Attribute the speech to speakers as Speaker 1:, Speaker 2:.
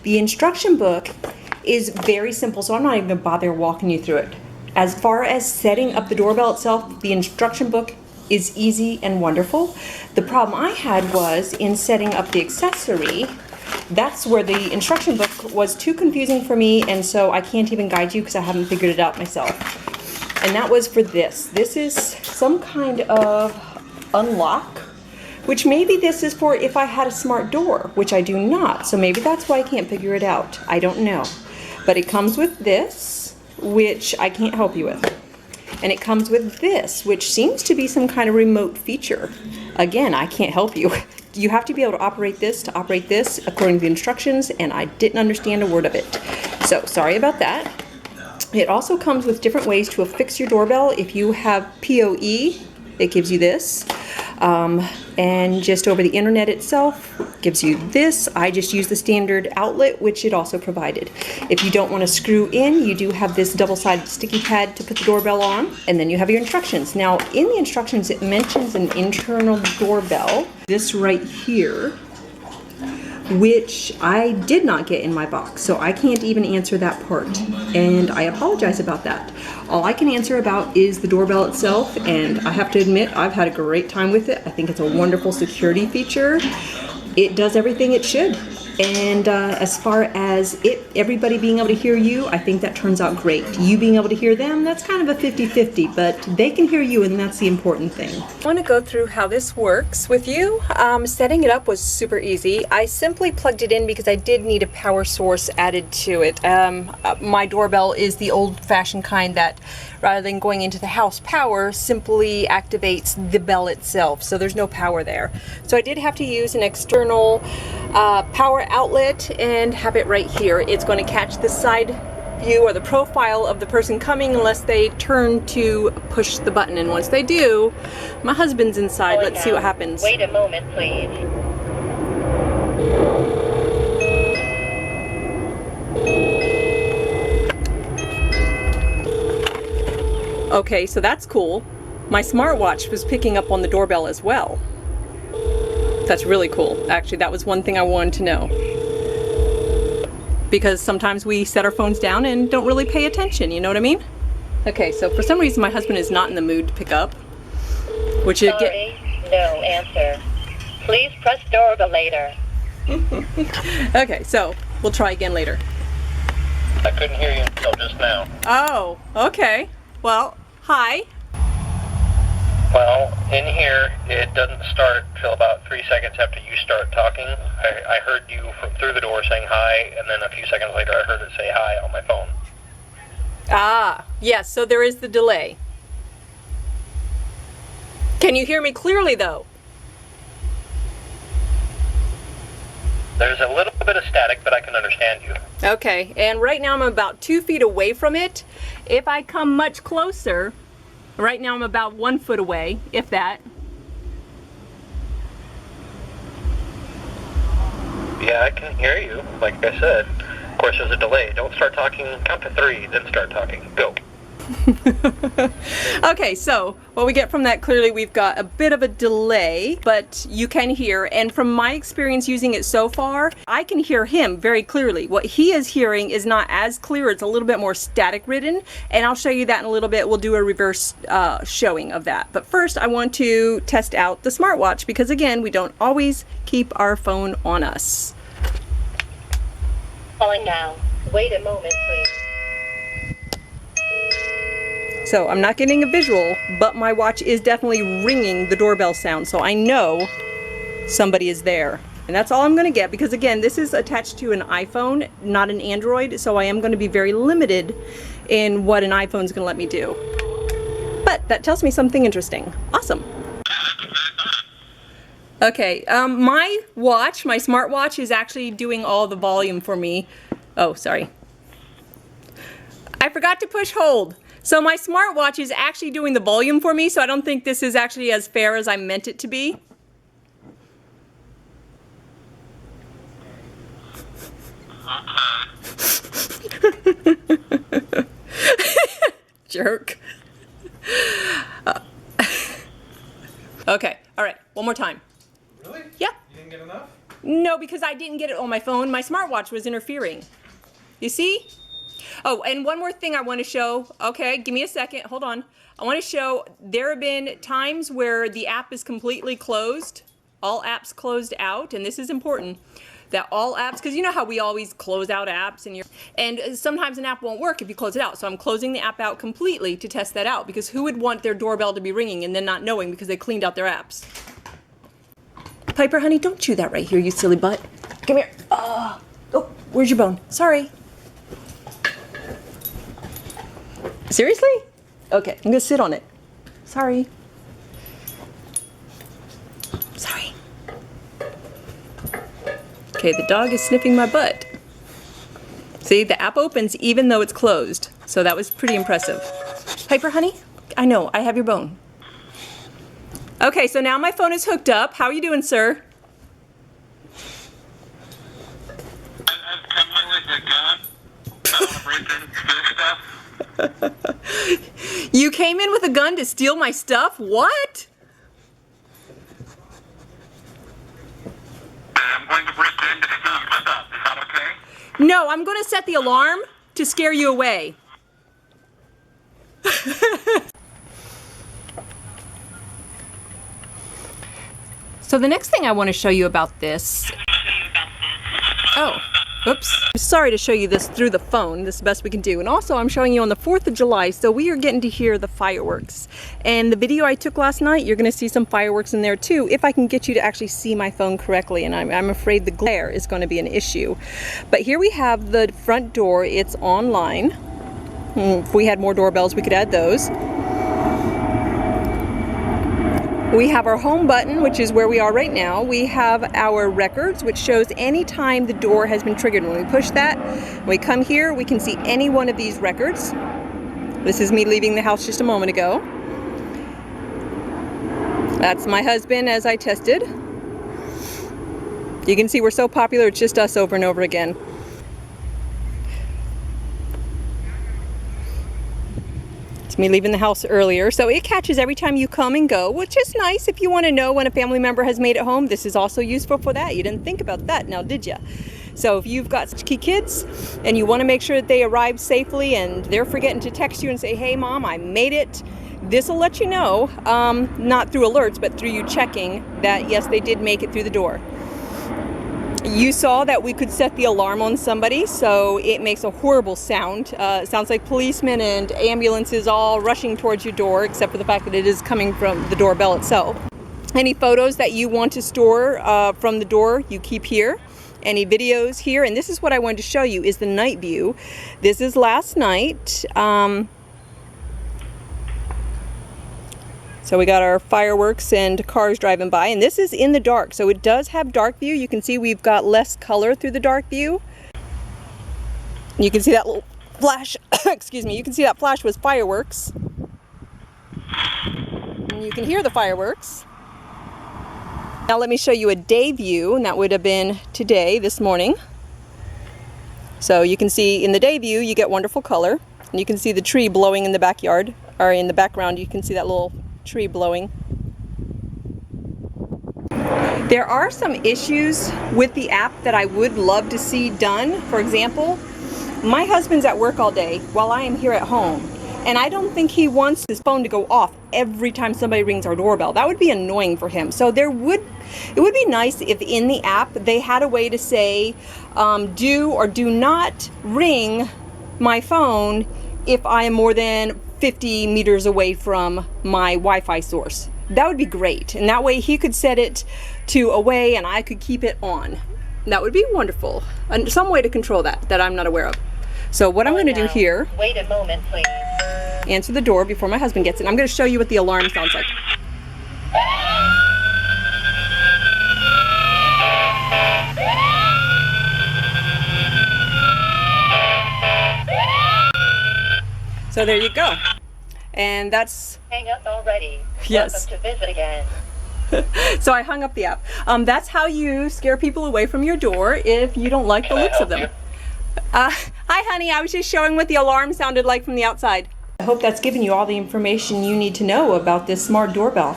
Speaker 1: The instruction book is very simple, so I'm not even going to bother walking you through it. As far as setting up the doorbell itself, the instruction book is easy and wonderful. The problem I had was in setting up the accessory. That's where the instruction book was too confusing for me, and so I can't even guide you because I haven't figured it out myself. And that was for this. This is some kind of unlock, which maybe this is for if I had a smart door, which I do not. So maybe that's why I can't figure it out. I don't know. But it comes with this, which I can't help you with. And it comes with this, which seems to be some kind of remote feature. Again, I can't help you. You have to be able to operate this according to the instructions, and I didn't understand a word of it. So sorry about that. It also comes with different ways to affix your doorbell. If you have PoE, it gives you this. And just over the internet itself gives you this. I just use the standard outlet, which it also provided. If you don't want to screw in, you do have this double-sided sticky pad to put the doorbell on, and then you have your instructions. Now, in the instructions, it mentions an internal doorbell, this right here, which I did not get in my box, so I can't even answer that part, and I apologize about that. All I can answer about is the doorbell itself, and I have to admit I've had a great time with it. I think it's a wonderful security feature. It does everything it should, and as far as everybody being able to hear you, I think that turns out great. You being able to hear them, that's kind of a 50-50, but they can hear you, and that's the important thing. I want to go through how this works with you. Setting it up was super easy. I simply plugged it in because I did need a power source added to it. My doorbell is the old-fashioned kind that, rather than going into the house power, simply activates the bell itself, so there's no power there. So I did have to use an external power outlet and have it right here. It's going to catch the side view or the profile of the person coming unless they turn to push the button, and once they do, my husband's inside. Let's see what happens.
Speaker 2: Wait a moment, please.
Speaker 1: Okay, so that's cool. My smartwatch was picking up on the doorbell as well. That's really cool. Actually, that was one thing I wanted to know. Because sometimes we set our phones down and don't really pay attention, you know what I mean? Okay, so for some reason my husband is not in the mood to pick up. Which is
Speaker 2: Sorry, no answer. Please press doorbell later.
Speaker 1: Okay, so we'll try again later.
Speaker 3: I couldn't hear you until just now.
Speaker 1: Oh, okay. Well, hi.
Speaker 3: Well, in here, it doesn't start till about 3 seconds after you start talking. I heard you from through the door saying hi, and then a few seconds later I heard it say hi on my phone.
Speaker 1: Ah, yes, so there is the delay. Can you hear me clearly, though?
Speaker 3: There's a little bit of static, but I can understand you.
Speaker 1: Okay, and right now I'm about 2 feet away from it. If I come much closer, right now I'm about 1 foot away, if that.
Speaker 3: Yeah, I can hear you, like I said. Of course, there's a delay. Don't start talking, count to 3, then start talking. Go.
Speaker 1: Okay, so what we get from that, clearly we've got a bit of a delay, but you can hear, and from my experience using it so far, I can hear him very clearly. What he is hearing is not as clear, it's a little bit more static ridden, and I'll show you that in a little bit. We'll do a reverse showing of that. But first I want to test out the smartwatch, because again, we don't always keep our phone on us.
Speaker 2: Calling now. Wait a moment, please.
Speaker 1: So I'm not getting a visual, but my watch is definitely ringing the doorbell sound, so I know somebody is there. And that's all I'm going to get, because again, this is attached to an iPhone, not an Android, so I am going to be very limited in what an iPhone is going to let me do. But that tells me something interesting. Awesome. Okay, my watch, my smartwatch, is actually doing all the volume for me. Oh, sorry. I forgot to push hold. So my smartwatch is actually doing the volume for me, so I don't think this is actually as fair as I meant it to be. Jerk. Okay, all right, one more time.
Speaker 4: Really?
Speaker 1: Yeah.
Speaker 4: You didn't get enough?
Speaker 1: No, because I didn't get it on my phone. My smartwatch was interfering. You see? Oh, and one more thing I want to show. Okay, give me a second. Hold on. I want to show there have been times where the app is completely closed. All apps closed out, and this is important. That all apps, because you know how we always close out apps and sometimes an app won't work if you close it out. So I'm closing the app out completely to test that out, because who would want their doorbell to be ringing and then not knowing because they cleaned out their apps? Piper, honey, don't chew that right here, you silly butt. Come here. Oh, where's your bone? Sorry. Seriously? Okay, I'm gonna sit on it. Sorry. Sorry. Okay, the dog is sniffing my butt. See, the app opens even though it's closed. So that was pretty impressive. Piper, honey, I know, I have your bone. Okay, so now my phone is hooked up. How are you doing, sir?
Speaker 4: I've come in with a gun. I want to break in and steal stuff.
Speaker 1: You came in with a gun to steal my stuff? What?
Speaker 4: I'm going to break in to steal your stuff. Is that okay?
Speaker 1: No, I'm going to set the alarm to scare you away. So the next thing I want to show you about this. Oh, oops. Sorry to show you this through the phone. This is the best we can do. And also I'm showing you on the 4th of July, so we are getting to hear the fireworks. And the video I took last night, you're going to see some fireworks in there too, if I can get you to actually see my phone correctly. And I'm afraid the glare is going to be an issue. But here we have the front door. It's online. If we had more doorbells, we could add those. We have our home button, which is where we are right now. We have our records, which shows any time the door has been triggered. When we push that, when we come here, we can see any one of these records. This is me leaving the house just a moment ago. That's my husband as I tested. You can see we're so popular, it's just us over and over again. It's me leaving the house earlier, so it catches every time you come and go, which is nice if you want to know when a family member has made it home. This is also useful for that. You didn't think about that, now did you? So if you've got such key kids and you want to make sure that they arrive safely and they're forgetting to text you and say, hey mom, I made it, this will let you know, not through alerts, but through you checking that yes, they did make it through the door. You saw that we could set the alarm on somebody, so it makes a horrible sound. It sounds like policemen and ambulances all rushing towards your door, except for the fact that it is coming from the doorbell itself. Any photos that you want to store from the door, you keep here. Any videos here, and this is what I wanted to show you, is the night view. This is last night. So we got our fireworks and cars driving by, and this is in the dark, so it does have dark view. You can see we've got less color through the dark view. You can see that little flash, excuse me, you can see that flash was fireworks. And you can hear the fireworks. Now let me show you a day view, and that would have been today, this morning. So you can see in the day view, you get wonderful color. And you can see the tree blowing in the backyard, or in the background, you can see that little tree blowing. There are some issues with the app that I would love to see done. For example, my husband's at work all day while I am here at home, and I don't think he wants his phone to go off every time somebody rings our doorbell. That would be annoying for him. So it would be nice if in the app they had a way to say do or do not ring my phone if I am more than 50 meters away from my Wi-Fi source. That would be great. And that way he could set it to away and I could keep it on. That would be wonderful. And some way to control that I'm not aware of. So what I'm going to do here,
Speaker 2: Wait a moment, please.
Speaker 1: answer the door before my husband gets it. I'm going to show you what the alarm sounds like. So there you go. And that's...
Speaker 2: Hang up already.
Speaker 1: Yes.
Speaker 2: Welcome to visit again.
Speaker 1: So I hung up the app. That's how you scare people away from your door if you don't like the looks of them. Hi honey, I was just showing what the alarm sounded like from the outside. I hope that's given you all the information you need to know about this smart doorbell.